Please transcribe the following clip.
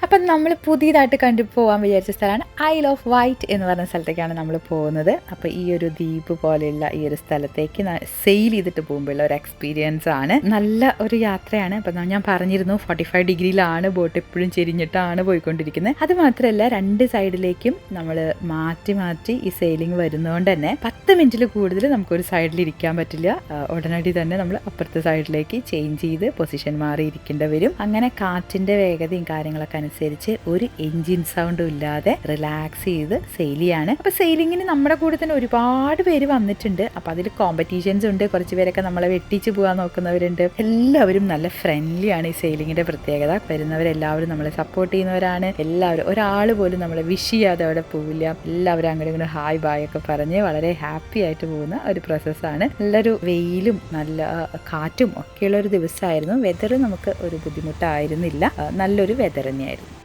അപ്പം നമ്മൾ പുതിയതായിട്ട് കണ്ടു പോകാൻ വിചാരിച്ച സ്ഥലമാണ് ഐൽ ഓഫ് വൈറ്റ് എന്ന് പറഞ്ഞ സ്ഥലത്തേക്കാണ് നമ്മൾ പോകുന്നത്. അപ്പോൾ ഈ ഒരു ദ്വീപ് പോലെയുള്ള ഈ ഒരു സ്ഥലത്തേക്ക് സെയിൽ ചെയ്തിട്ട് പോകുമ്പോഴുള്ള ഒരു എക്സ്പീരിയൻസ് ആണ്. നല്ല ഒരു യാത്രയാണ്. അപ്പം ഞാൻ പറഞ്ഞിരുന്നു 45 ഡിഗ്രിയിലാണ് ബോട്ട് എപ്പോഴും ചെരിഞ്ഞിട്ടാണ് പോയിക്കൊണ്ടിരിക്കുന്നത്. അത് മാത്രമല്ല 2 സൈഡിലേക്കും നമ്മൾ മാറ്റി മാറ്റി ഈ സെയിലിംഗ് വരുന്നതുകൊണ്ട് തന്നെ 10 മിനിറ്റിൽ കൂടുതൽ നമുക്കൊരു സൈഡിൽ ഇരിക്കാൻ പറ്റില്ല. ഉടനടി തന്നെ നമ്മൾ അപ്പുറത്തെ സൈഡിലേക്ക് ചേഞ്ച് ചെയ്ത് പൊസിഷൻ മാറി ഇരിക്കേണ്ടി വരും. അങ്ങനെ കാറ്റിൻ്റെ വേഗതയും കാര്യങ്ങളൊക്കെ അനുസരിച്ച് ഒരു എൻജിൻ സൗണ്ടും ഇല്ലാതെ റിലാക്സ് ചെയ്ത് സെയിൽ ചെയ്യാണ്. അപ്പോൾ സെയിലിങ്ങിന് നമ്മുടെ കൂടെ തന്നെ ഒരുപാട് പേര് വന്നിട്ടുണ്ട്. അപ്പോൾ അതിൽ കോമ്പറ്റീഷൻസ് ഉണ്ട്. കുറച്ച് പേരൊക്കെ നമ്മളെ വെട്ടിച്ച് പോകാൻ നോക്കുന്നവരുണ്ട്. എല്ലാവരും നല്ല ഫ്രണ്ട്ലി ആണ്. ഈ സെയിലിങ്ങിൻ്റെ പ്രത്യേകത വരുന്നവരെല്ലാവരും നമ്മളെ സപ്പോർട്ട് ചെയ്യുന്നവരാണ്. എല്ലാവരും ഒരാൾ പോലും നമ്മളെ വിഷ് ചെയ്യാതെ അവിടെ പോവില്ല. എല്ലാവരും അങ്ങോട്ട് ഇങ്ങനെ ഹായ് ബായ് ഒക്കെ പറഞ്ഞ് വളരെ ഹാപ്പി ആയിട്ട് പോകുന്ന ഒരു പ്രോസസ്സാണ്. നല്ലൊരു വെയിലും നല്ല കാറ്റും ഒക്കെയുള്ള ഒരു ദിവസമായിരുന്നു. വെതർ നമുക്ക് ഒരു ബുദ്ധിമുട്ടായിരുന്നില്ല. നല്ലൊരു വെതർ തന്നെയായിരുന്നു.